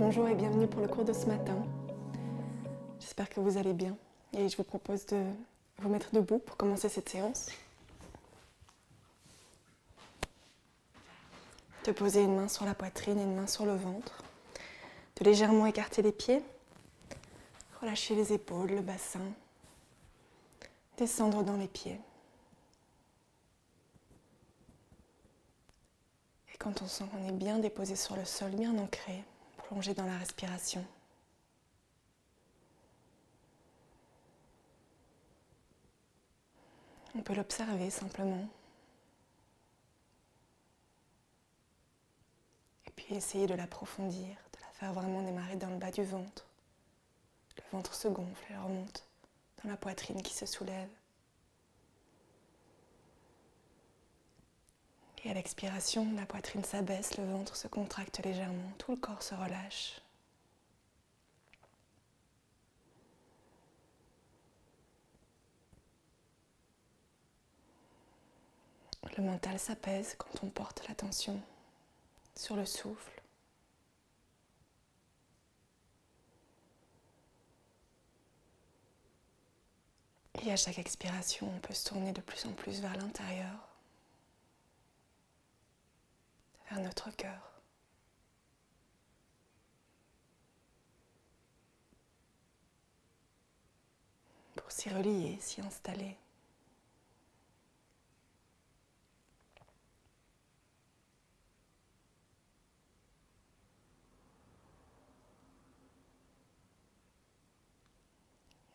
Bonjour et bienvenue pour le cours de ce matin. J'espère que vous allez bien et je vous propose de vous mettre debout pour commencer cette séance. De poser une main sur la poitrine et une main sur le ventre. De légèrement écarter les pieds. Relâcher les épaules, le bassin. Descendre dans les pieds. Et quand on sent qu'on est bien déposé sur le sol, bien ancré, plonger dans la respiration. On peut l'observer simplement. Et puis essayer de l'approfondir, de la faire vraiment démarrer dans le bas du ventre. Le ventre se gonfle et remonte dans la poitrine qui se soulève. Et à l'expiration, la poitrine s'abaisse, le ventre se contracte légèrement, tout le corps se relâche. Le mental s'apaise quand on porte l'attention sur le souffle. Et à chaque expiration, on peut se tourner de plus en plus vers l'intérieur, vers notre cœur. Pour s'y relier, s'y installer.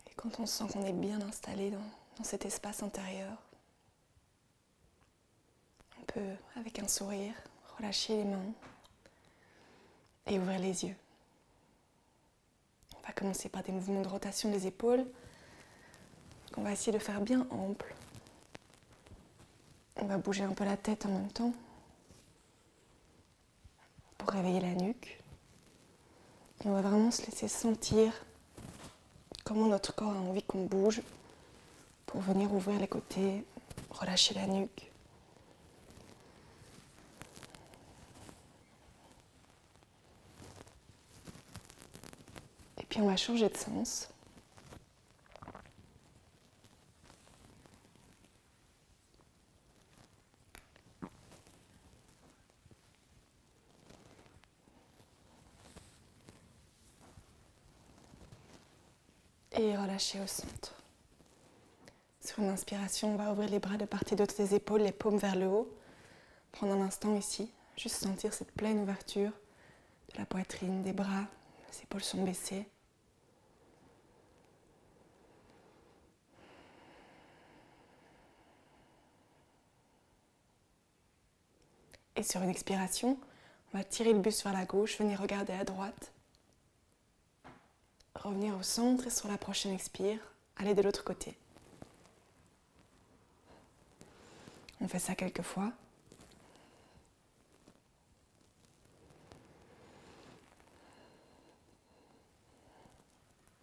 Et quand on sent qu'on est bien installé dans cet espace intérieur, on peut, avec un sourire, relâcher les mains et ouvrir les yeux. On va commencer par des mouvements de rotation des épaules qu'on va essayer de faire bien ample. On va bouger un peu la tête en même temps pour réveiller la nuque. Et on va vraiment se laisser sentir comment notre corps a envie qu'on bouge pour venir ouvrir les côtés, relâcher la nuque. Et puis on va changer de sens. Et relâcher au centre. Sur une inspiration, on va ouvrir les bras de part et d'autre des épaules, les paumes vers le haut. Prendre un instant ici, juste sentir cette pleine ouverture de la poitrine, des bras, les épaules sont baissées. Et sur une expiration, on va tirer le buste vers la gauche, venir regarder à droite. Revenir au centre et sur la prochaine expire, aller de l'autre côté. On fait ça quelques fois.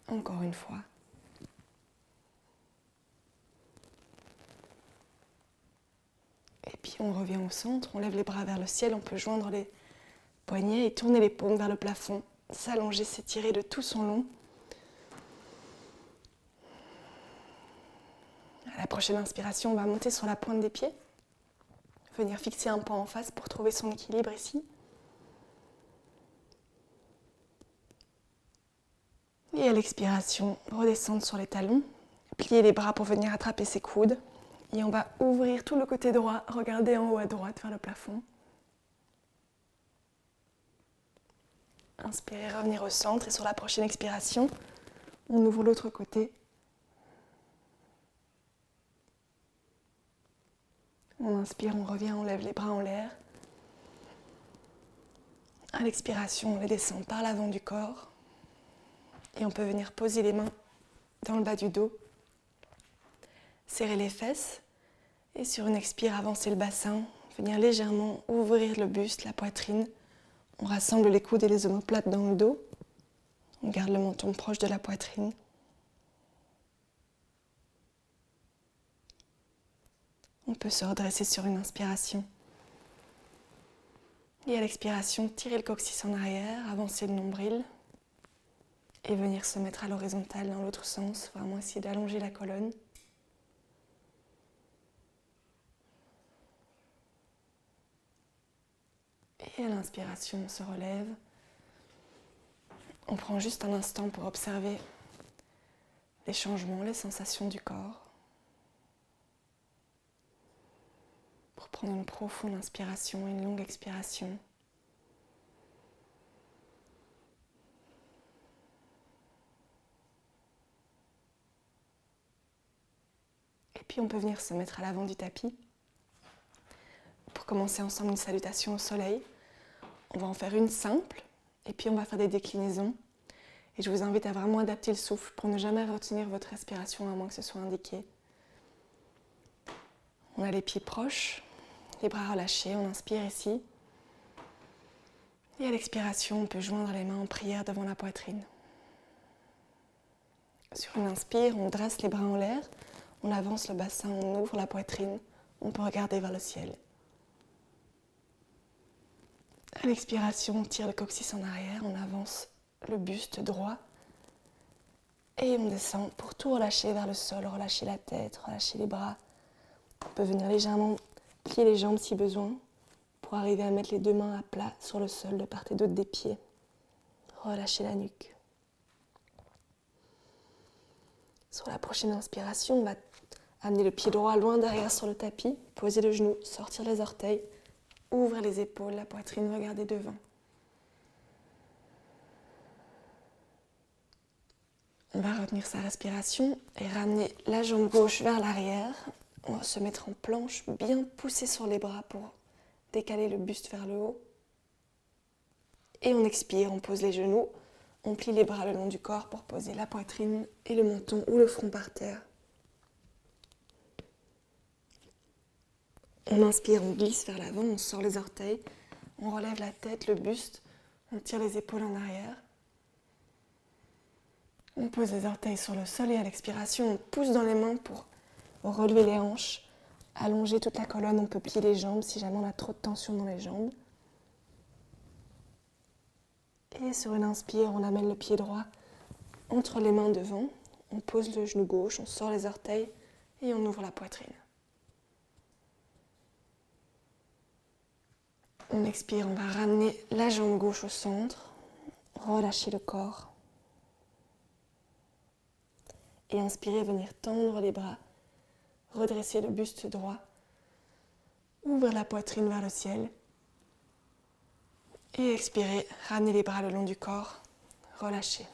Encore une fois. Et puis on revient au centre, on lève les bras vers le ciel, on peut joindre les poignets et tourner les paumes vers le plafond, s'allonger, s'étirer de tout son long. À la prochaine inspiration, on va monter sur la pointe des pieds, venir fixer un point en face pour trouver son équilibre ici. Et à l'expiration, redescendre sur les talons, plier les bras pour venir attraper ses coudes. Et on va ouvrir tout le côté droit, regarder en haut à droite vers le plafond. Inspirez, revenir au centre et sur la prochaine expiration, on ouvre l'autre côté. On inspire, on revient, on lève les bras en l'air. À l'expiration, on les descend par l'avant du corps. Et on peut venir poser les mains dans le bas du dos. Serrer les fesses. Et sur une expire, avancer le bassin. Venir légèrement ouvrir le buste, la poitrine. On rassemble les coudes et les omoplates dans le dos. On garde le menton proche de la poitrine. On peut se redresser sur une inspiration. Et à l'expiration, tirez le coccyx en arrière, avancez le nombril et venir se mettre à l'horizontale dans l'autre sens, vraiment essayer d'allonger la colonne. Et à l'inspiration, on se relève. On prend juste un instant pour observer les changements, les sensations du corps. Pour prendre une profonde inspiration et une longue expiration. Et puis on peut venir se mettre à l'avant du tapis. Pour commencer ensemble une salutation au soleil. On va en faire une simple et puis on va faire des déclinaisons. Et je vous invite à vraiment adapter le souffle pour ne jamais retenir votre respiration à moins que ce soit indiqué. On a les pieds proches, les bras relâchés, on inspire ici. Et à l'expiration, on peut joindre les mains en prière devant la poitrine. Sur une inspire, on dresse les bras en l'air, on avance le bassin, on ouvre la poitrine, on peut regarder vers le ciel. À l'expiration, on tire le coccyx en arrière, on avance le buste droit et on descend pour tout relâcher vers le sol, relâcher la tête, relâcher les bras. On peut venir légèrement plier les jambes si besoin pour arriver à mettre les deux mains à plat sur le sol de part et d'autre des pieds. Relâcher la nuque. Sur la prochaine inspiration, on va amener le pied droit loin derrière sur le tapis, poser le genou, sortir les orteils, ouvrir les épaules, la poitrine, regarder devant. On va retenir sa respiration et ramener la jambe gauche vers l'arrière. On va se mettre en planche, bien pousser sur les bras pour décaler le buste vers le haut. Et on expire, on pose les genoux, on plie les bras le long du corps pour poser la poitrine et le menton ou le front par terre. On inspire, on glisse vers l'avant, on sort les orteils, on relève la tête, le buste, on tire les épaules en arrière. On pose les orteils sur le sol et à l'expiration, on pousse dans les mains pour relever les hanches, allonger toute la colonne, on peut plier les jambes si jamais on a trop de tension dans les jambes. Et sur une inspire, on amène le pied droit entre les mains devant, on pose le genou gauche, on sort les orteils et on ouvre la poitrine. On expire, on va ramener la jambe gauche au centre, relâcher le corps. Et inspirer, venir tendre les bras, redresser le buste droit, ouvrir la poitrine vers le ciel. Et expirer, ramener les bras le long du corps, relâcher.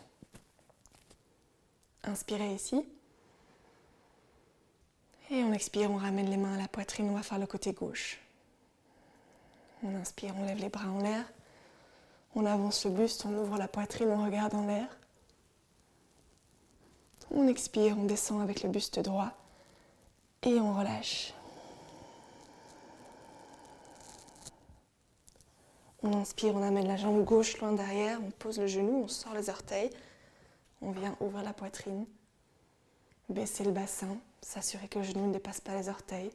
Inspirez ici. Et on expire, on ramène les mains à la poitrine, on va faire le côté gauche. On inspire, on lève les bras en l'air. On avance le buste, on ouvre la poitrine, on regarde en l'air. On expire, on descend avec le buste droit et on relâche. On inspire, on amène la jambe gauche loin derrière, on pose le genou, on sort les orteils, on vient ouvrir la poitrine, baisser le bassin, s'assurer que le genou ne dépasse pas les orteils.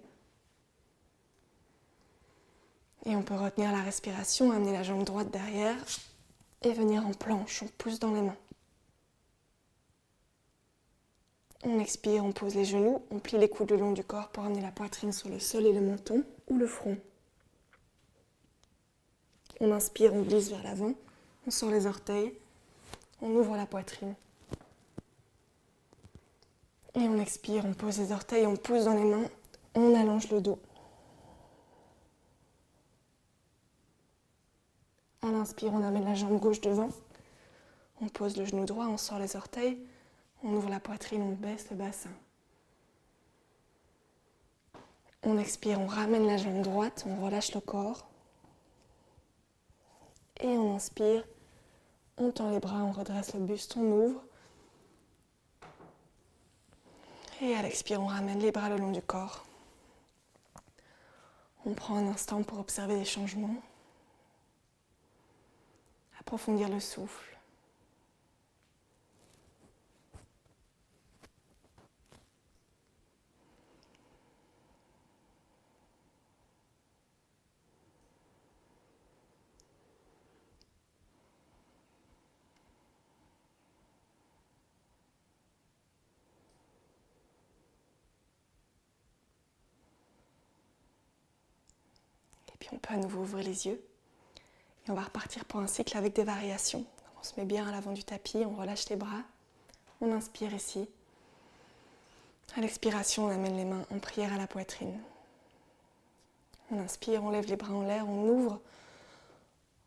Et on peut retenir la respiration, amener la jambe droite derrière et venir en planche, on pousse dans les mains. On expire, on pose les genoux, on plie les coudes le long du corps pour amener la poitrine sur le sol et le menton ou le front. On inspire, on glisse vers l'avant, on sort les orteils, on ouvre la poitrine. Et on expire, on pose les orteils, on pousse dans les mains, on allonge le dos. À l'inspire, on amène la jambe gauche devant, on pose le genou droit, on sort les orteils, on ouvre la poitrine, on baisse le bassin. On expire, on ramène la jambe droite, on relâche le corps. Et on inspire, on tend les bras, on redresse le buste, on ouvre. Et à l'expire, on ramène les bras le long du corps. On prend un instant pour observer les changements. Approfondir le souffle. on peut à nouveau ouvrir les yeux. Et on va repartir pour un cycle avec des variations. Donc on se met bien à l'avant du tapis, on relâche les bras. On inspire ici. À l'expiration, on amène les mains en prière à la poitrine. On inspire, on lève les bras en l'air, on ouvre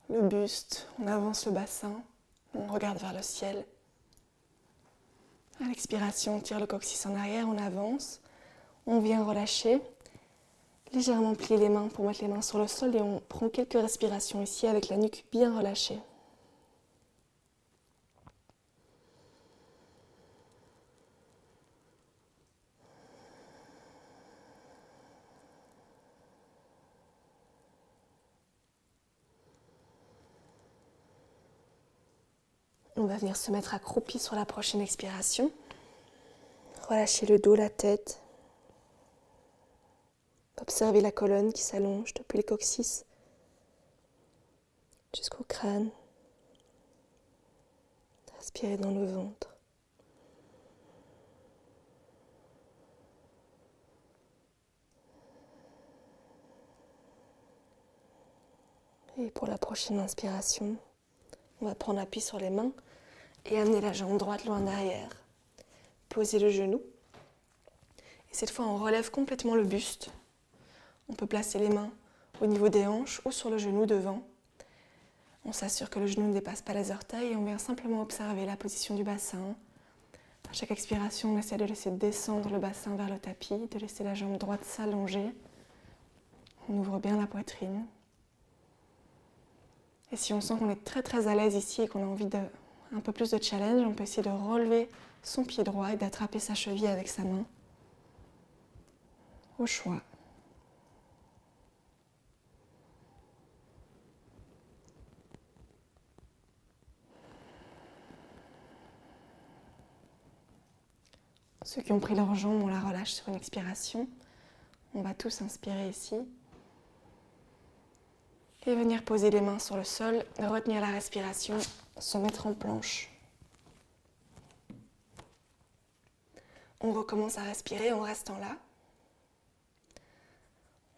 le buste, on avance le bassin, on regarde vers le ciel. À l'expiration, on tire le coccyx en arrière, on avance, on vient relâcher, légèrement plier les mains pour mettre les mains sur le sol et on prend quelques respirations ici avec la nuque bien relâchée. On va venir se mettre accroupi sur la prochaine expiration. Relâchez le dos, la tête. Observez la colonne qui s'allonge depuis le coccyx jusqu'au crâne. Respirez dans le ventre. Et pour la prochaine inspiration, on va prendre appui sur les mains et amener la jambe droite loin derrière. Posez le genou. Et cette fois, on relève complètement le buste. On peut placer les mains au niveau des hanches ou sur le genou devant. On s'assure que le genou ne dépasse pas les orteils et on vient simplement observer la position du bassin. À chaque expiration, on essaie de laisser descendre le bassin vers le tapis, de laisser la jambe droite s'allonger. On ouvre bien la poitrine. Et si on sent qu'on est très très à l'aise ici et qu'on a envie d'un peu plus de challenge, on peut essayer de relever son pied droit et d'attraper sa cheville avec sa main. Au choix. Ceux qui ont pris leur jambe, on la relâche sur une expiration. On va tous inspirer ici. Et venir poser les mains sur le sol, retenir la respiration, se mettre en planche. On recommence à respirer en restant là.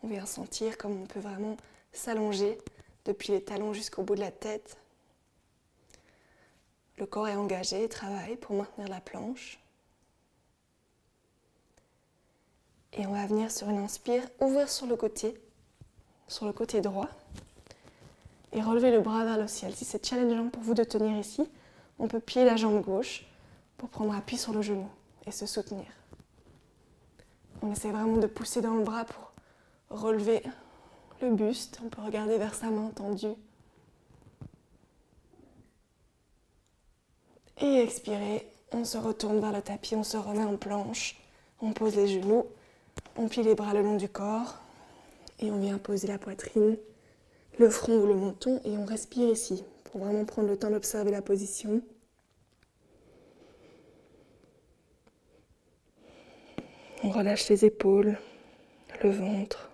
On vient sentir comme on peut vraiment s'allonger depuis les talons jusqu'au bout de la tête. Le corps est engagé, travaille pour maintenir la planche. Et on va venir sur une inspire, ouvrir sur le côté droit. Et relever le bras vers le ciel. Si c'est challengeant pour vous de tenir ici, on peut plier la jambe gauche pour prendre appui sur le genou et se soutenir. On essaie vraiment de pousser dans le bras pour relever le buste. On peut regarder vers sa main tendue. Et expirer, on se retourne vers le tapis, on se remet en planche. On pose les genoux, on plie les bras le long du corps et on vient poser la poitrine, le front ou le menton et on respire ici pour vraiment prendre le temps d'observer la position. On relâche les épaules, le ventre.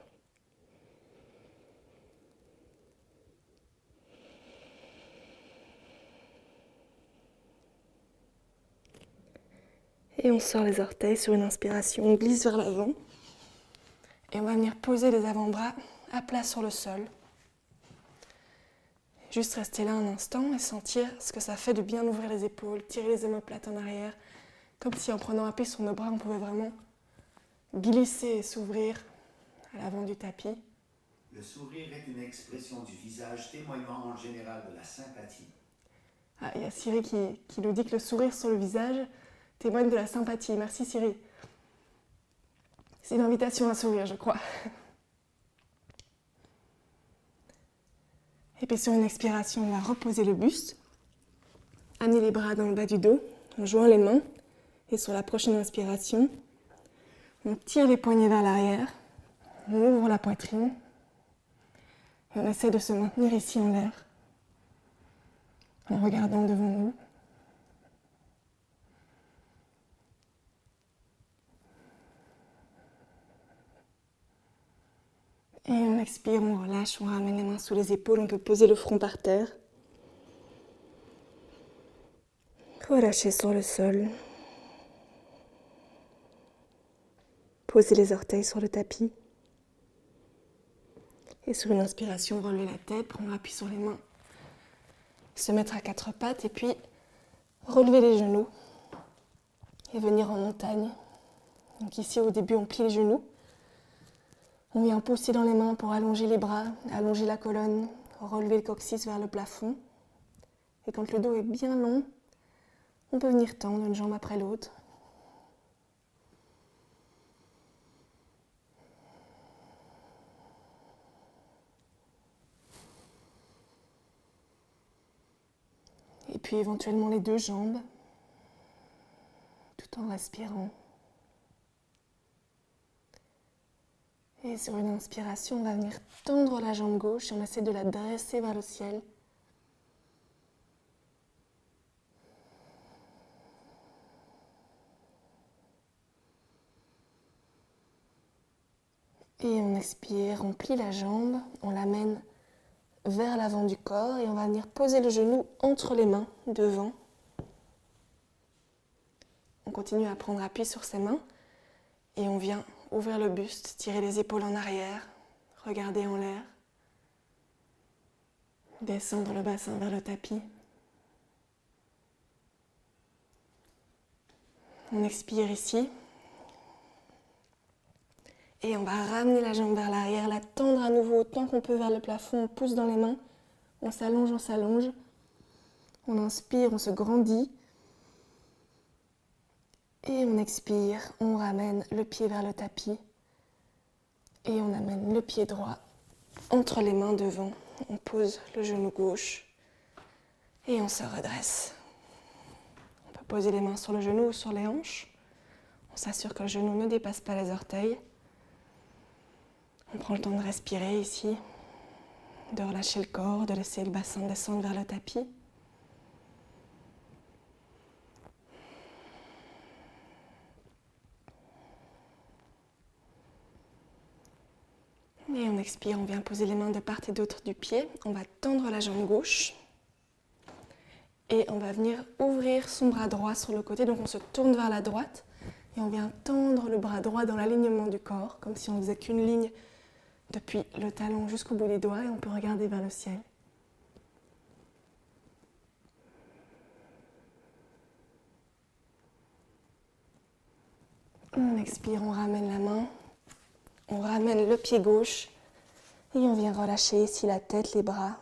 Et on sort les orteils sur une inspiration, on glisse vers l'avant. Et on va venir poser les avant-bras à plat sur le sol. Juste rester là un instant et sentir ce que ça fait de bien ouvrir les épaules, tirer les omoplates en arrière, comme si en prenant appui sur nos bras, on pouvait vraiment glisser et s'ouvrir à l'avant du tapis. Le sourire est une expression du visage témoignant en général de la sympathie. Ah, il y a Siri qui nous dit que le sourire sur le visage témoigne de la sympathie. Merci Siri. C'est une invitation à sourire, je crois. Et puis sur une expiration, on va reposer le buste, amener les bras dans le bas du dos, en joint les mains. Et sur la prochaine inspiration, on tire les poignets vers l'arrière, on ouvre la poitrine et on essaie de se maintenir ici en l'air, en regardant devant nous. Et on expire, on relâche, on ramène les mains sous les épaules, on peut poser le front par terre. Relâchez sur le sol. Posez les orteils sur le tapis. Et sur une inspiration, relever la tête, prendre appui sur les mains, se mettre à quatre pattes et puis relever les genoux et venir en montagne. Donc ici, au début, on plie les genoux. On vient pousser dans les mains pour allonger les bras, allonger la colonne, relever le coccyx vers le plafond. Et quand le dos est bien long, on peut venir tendre une jambe après l'autre. Et puis éventuellement les deux jambes, tout en respirant. Et sur une inspiration, on va venir tendre la jambe gauche et on essaie de la dresser vers le ciel. Et on expire, on plie la jambe, on l'amène vers l'avant du corps et on va venir poser le genou entre les mains devant. On continue à prendre appui sur ses mains et on vient ouvrir le buste, tirer les épaules en arrière, regarder en l'air, descendre le bassin vers le tapis. On expire ici et on va ramener la jambe vers l'arrière, la tendre à nouveau autant qu'on peut vers le plafond, on pousse dans les mains, on s'allonge, on inspire, on se grandit. Et on expire, on ramène le pied vers le tapis et on amène le pied droit entre les mains devant. On pose le genou gauche et on se redresse. On peut poser les mains sur le genou ou sur les hanches. On s'assure que le genou ne dépasse pas les orteils. On prend le temps de respirer ici, de relâcher le corps, de laisser le bassin descendre vers le tapis. Et on expire, on vient poser les mains de part et d'autre du pied. On va tendre la jambe gauche. Et on va venir ouvrir son bras droit sur le côté. Donc on se tourne vers la droite. Et on vient tendre le bras droit dans l'alignement du corps. Comme si on ne faisait qu'une ligne depuis le talon jusqu'au bout des doigts. Et on peut regarder vers le ciel. On expire, on ramène la main. On ramène le pied gauche et on vient relâcher ici la tête, les bras.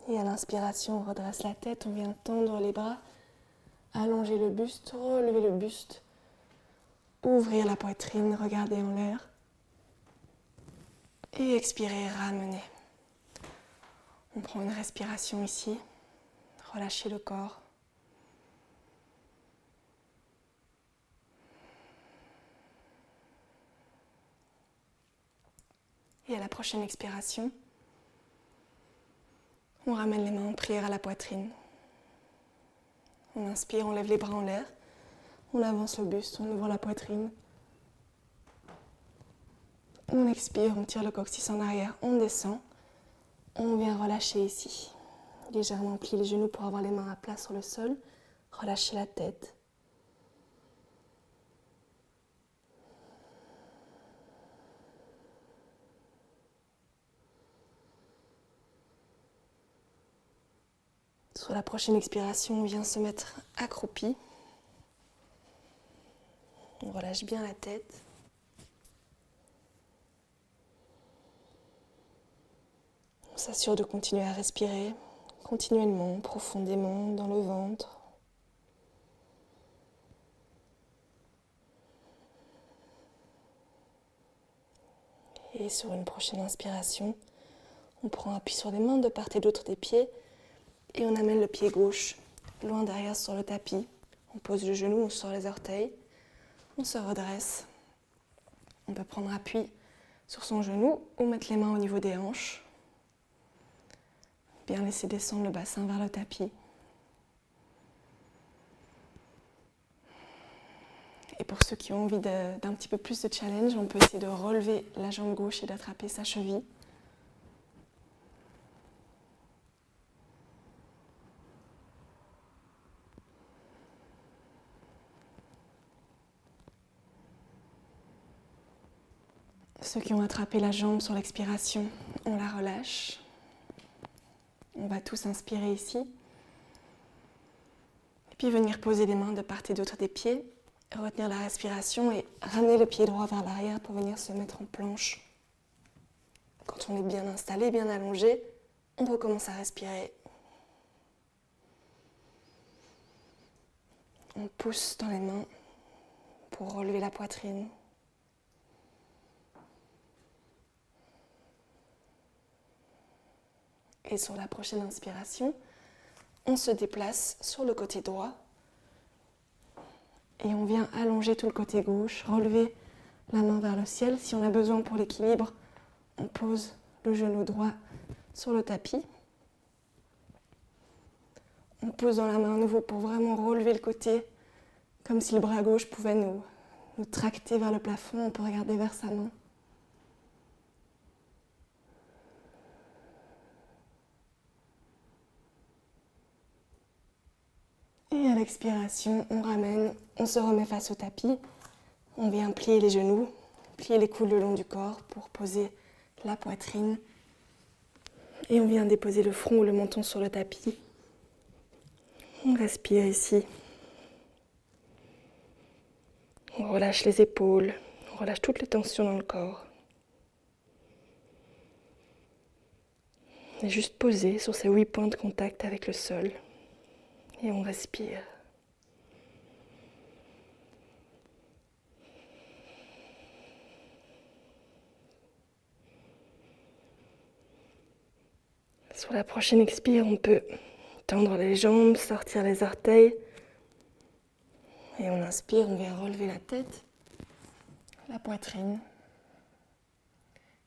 Et à l'inspiration, on redresse la tête, on vient tendre les bras, allonger le buste, relever le buste, ouvrir la poitrine, regarder en l'air. Et expirer, ramener. On prend une respiration ici, relâcher le corps. Et à la prochaine expiration, on ramène les mains en prière à la poitrine. On inspire, on lève les bras en l'air. On avance le buste, on ouvre la poitrine. On expire, on tire le coccyx en arrière, on descend. On vient relâcher ici. Légèrement plier les genoux pour avoir les mains à plat sur le sol. Relâcher la tête. Sur la prochaine expiration, on vient se mettre accroupi. On relâche bien la tête. On s'assure de continuer à respirer continuellement, profondément dans le ventre. Et sur une prochaine inspiration, on prend appui sur les mains de part et d'autre des pieds et on amène le pied gauche loin derrière sur le tapis. On pose le genou, on sort les orteils, on se redresse. On peut prendre appui sur son genou ou mettre les mains au niveau des hanches. Bien laisser descendre le bassin vers le tapis. Et pour ceux qui ont envie d'un petit peu plus de challenge, on peut essayer de relever la jambe gauche et d'attraper sa cheville. Ceux qui ont attrapé la jambe sur l'expiration, on la relâche. On va tous inspirer ici. Et puis venir poser les mains de part et d'autre des pieds, retenir la respiration et ramener le pied droit vers l'arrière pour venir se mettre en planche. Quand on est bien installé, bien allongé, on recommence à respirer. On pousse dans les mains pour relever la poitrine. Et sur la prochaine inspiration, on se déplace sur le côté droit et on vient allonger tout le côté gauche, relever la main vers le ciel. Si on a besoin pour l'équilibre, on pose le genou droit sur le tapis. On pose dans la main à nouveau pour vraiment relever le côté, comme si le bras gauche pouvait nous tracter vers le plafond. On peut regarder vers sa main. Et à l'expiration, on ramène, on se remet face au tapis. On vient plier les genoux, plier les coudes le long du corps pour poser la poitrine. Et on vient déposer le front ou le menton sur le tapis. On respire ici. On relâche les épaules, on relâche toutes les tensions dans le corps. On est juste posé sur ces 8 points de contact avec le sol. Et on respire. Sur la prochaine expire, on peut tendre les jambes, sortir les orteils. Et on inspire, on vient relever la tête, la poitrine.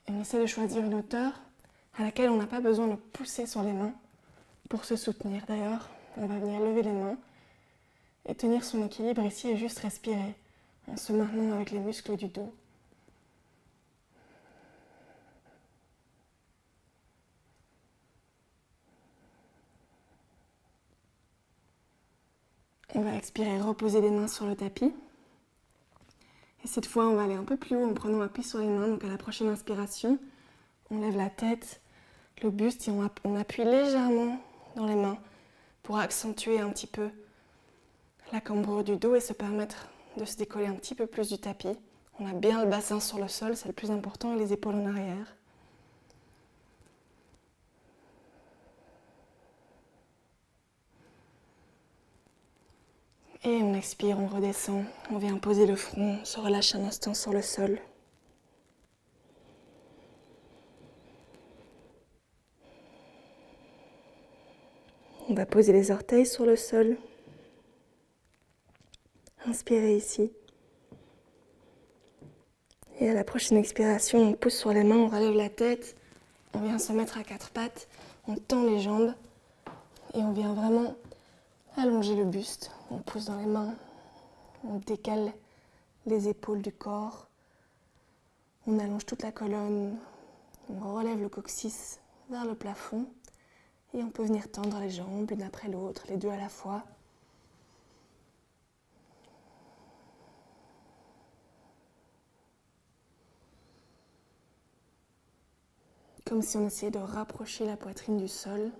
Et on essaie de choisir une hauteur à laquelle on n'a pas besoin de pousser sur les mains pour se soutenir. D'ailleurs, on va venir lever les mains et tenir son équilibre ici et juste respirer en se maintenant avec les muscles du dos. On va expirer, reposer les mains sur le tapis. Et cette fois, on va aller un peu plus haut en prenant appui sur les mains. Donc à la prochaine inspiration, on lève la tête, le buste et on appuie légèrement dans les mains pour accentuer un petit peu la cambrure du dos et se permettre de se décoller un petit peu plus du tapis. On a bien le bassin sur le sol, c'est le plus important, et les épaules en arrière. Et on expire, on redescend, on vient poser le front, se relâche un instant sur le sol. On va poser les orteils sur le sol. Inspirez ici. Et à la prochaine expiration, on pousse sur les mains, on relève la tête. On vient se mettre à 4 pattes, on tend les jambes et on vient vraiment allonger le buste. On pousse dans les mains, on décale les épaules du corps. On allonge toute la colonne, on relève le coccyx vers le plafond. Et on peut venir tendre les jambes l'une après l'autre, les deux à la fois. Comme si on essayait de rapprocher la poitrine du sol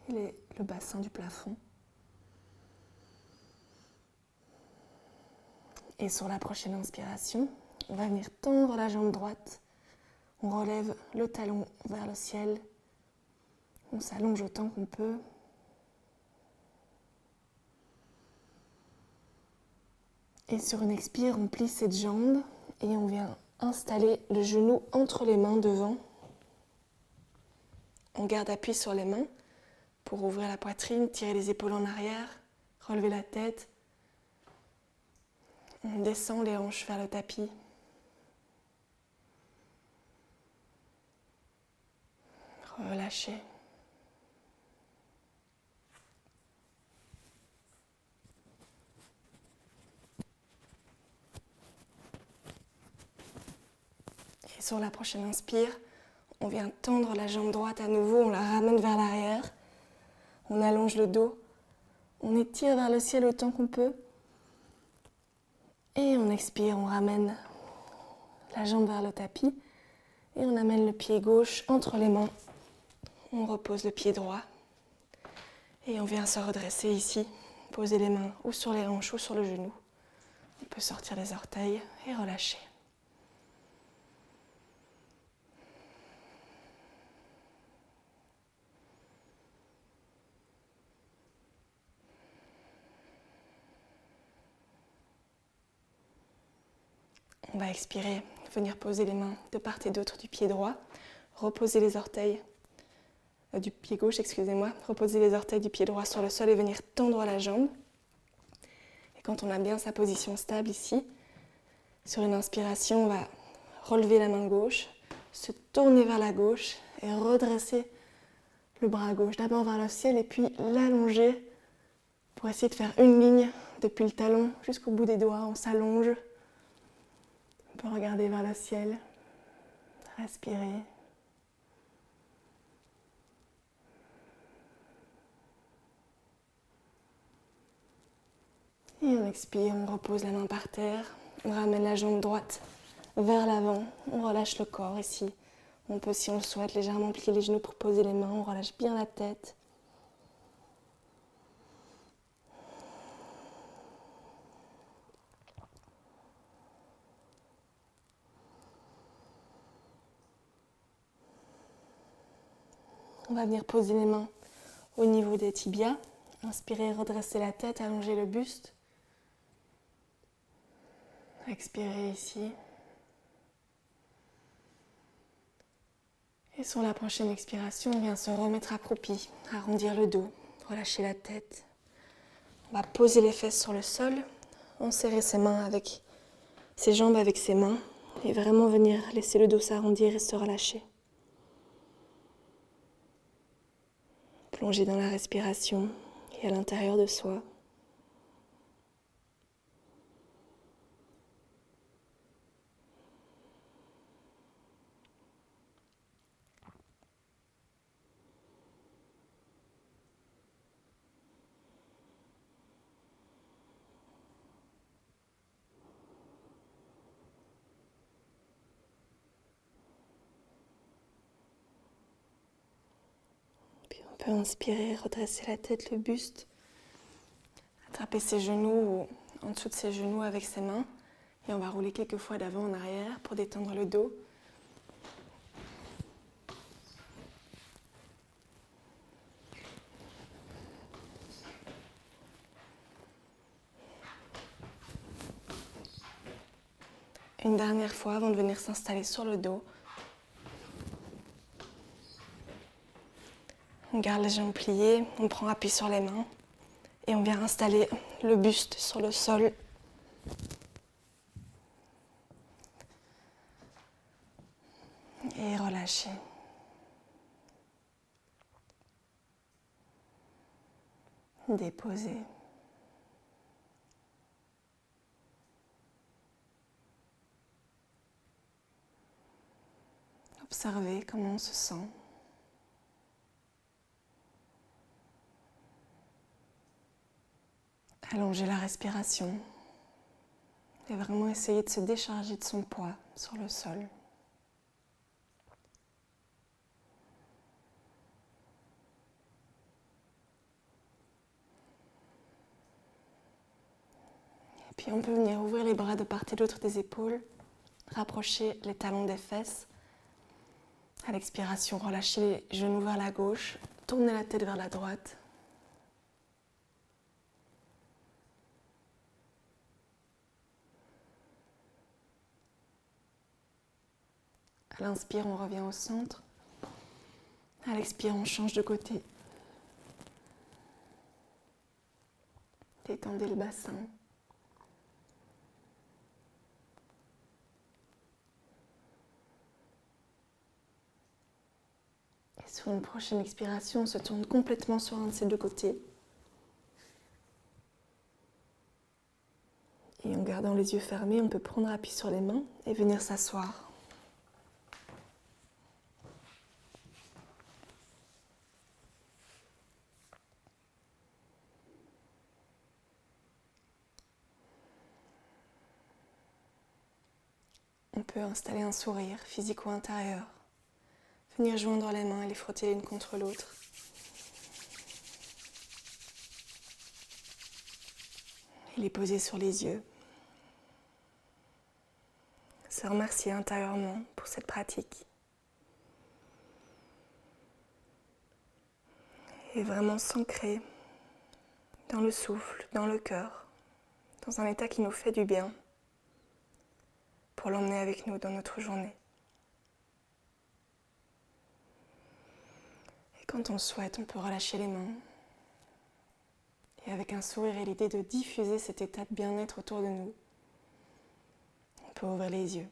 et le bassin du plafond. Et sur la prochaine inspiration, on va venir tendre la jambe droite. On relève le talon vers le ciel. On s'allonge autant qu'on peut. Et sur une expire, on plie cette jambe et on vient installer le genou entre les mains devant. On garde appui sur les mains pour ouvrir la poitrine, tirer les épaules en arrière, relever la tête. On descend les hanches vers le tapis. Relâchez. Et sur la prochaine inspire, on vient tendre la jambe droite à nouveau, on la ramène vers l'arrière. On allonge le dos. On étire vers le ciel autant qu'on peut. Et on expire, on ramène la jambe vers le tapis et on amène le pied gauche entre les mains. On repose le pied droit et on vient se redresser ici, poser les mains ou sur les hanches ou sur le genou. On peut sortir les orteils et relâcher. On va expirer, venir poser les mains de part et d'autre du pied droit, reposer les orteils du pied gauche, reposer les orteils du pied droit sur le sol et venir tendre la jambe. Et quand on a bien sa position stable ici, sur une inspiration, on va relever la main gauche, se tourner vers la gauche et redresser le bras gauche, d'abord vers le ciel et puis l'allonger pour essayer de faire une ligne depuis le talon jusqu'au bout des doigts. On s'allonge. On peut regarder vers le ciel, respirer. Et on expire, on repose la main par terre, on ramène la jambe droite vers l'avant, on relâche le corps ici. On peut, si on le souhaite, légèrement plier les genoux pour poser les mains, on relâche bien la tête. On va venir poser les mains au niveau des tibias. Inspirez, redressez la tête, allongez le buste. Expirez ici. Et sur la prochaine expiration, on vient se remettre accroupi, arrondir le dos, relâcher la tête. On va poser les fesses sur le sol, enserrer ses jambes avec ses mains et vraiment venir laisser le dos s'arrondir et se relâcher. Plonger dans la respiration et à l'intérieur de soi. On peut inspirer, redresser la tête, le buste, attraper ses genoux ou en dessous de ses genoux avec ses mains et on va rouler quelques fois d'avant en arrière pour détendre le dos. Une dernière fois avant de venir s'installer sur le dos. On garde les jambes pliées, on prend appui sur les mains et on vient installer le buste sur le sol. Et relâcher. Déposer. Observer comment on se sent. Allonger la respiration et vraiment essayer de se décharger de son poids sur le sol. Et puis on peut venir ouvrir les bras de part et d'autre des épaules, rapprocher les talons des fesses. À l'expiration, relâchez les genoux vers la gauche, tournez la tête vers la droite. À l'inspire, on revient au centre. À l'expire, on change de côté. Détendez le bassin. Et sur une prochaine expiration, on se tourne complètement sur un de ces deux côtés. Et en gardant les yeux fermés, on peut prendre appui sur les mains et venir s'asseoir. on peut installer un sourire, physique ou intérieur. Venir joindre les mains et les frotter l'une contre l'autre. Et les poser sur les yeux. Se remercier intérieurement pour cette pratique. Et vraiment s'ancrer dans le souffle, dans le cœur, dans un état qui nous fait du bien, pour l'emmener avec nous dans notre journée. Et quand on le souhaite, on peut relâcher les mains. Et avec un sourire et l'idée de diffuser cet état de bien-être autour de nous, on peut ouvrir les yeux.